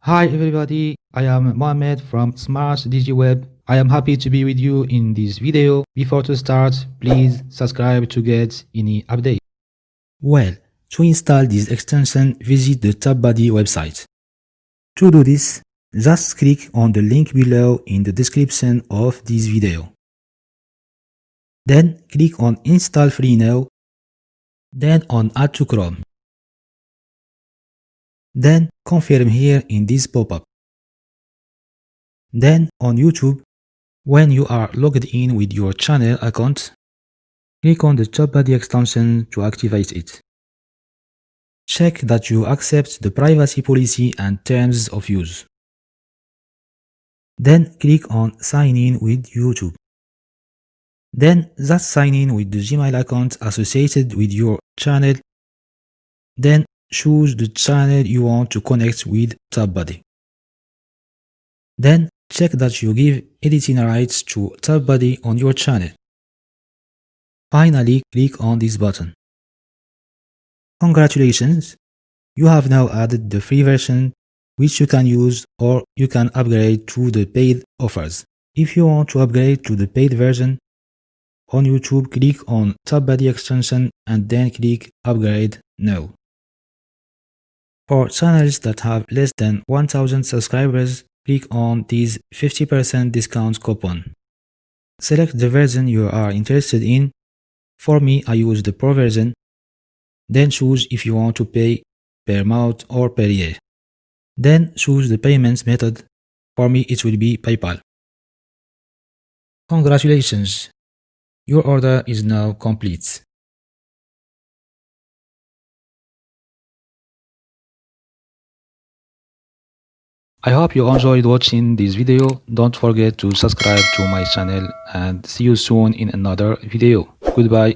Hi everybody, I am Mohamed from Smart DigiWeb. I am happy to be with you in this video. Before to start, please subscribe to get any update. Well, to install this extension, visit the Tubebuddy website. To do this, just click on the link below in the description of this video. Then click on Install Free Now, then on Add to Chrome. Then confirm here in this pop-up. Then on YouTube, when you are logged in with your channel account, click on the Tubebuddy extension to activate it. Check that you accept the privacy policy and terms of use. Then click on Sign in with YouTube. Then just sign in with the Gmail account associated with your channel. Then choose the channel you want to connect with Tubebuddy. Then check that you give editing rights to Tubebuddy on your channel. Finally, click on this button. Congratulations! You have now added the free version, which you can use or you can upgrade to the paid offers. If you want to upgrade to the paid version, on YouTube click on Tubebuddy extension and then click Upgrade Now. For channels that have less than 1000 subscribers, click on this 50% discount coupon. Select the version you are interested in. For me, I use the Pro version. Then choose if you want to pay per month or per year. Then choose the payment method. For me, it will be PayPal. Congratulations! Your order is now complete. I hope you enjoyed watching this video. Don't forget to subscribe to my channel and see you soon in another video. Goodbye.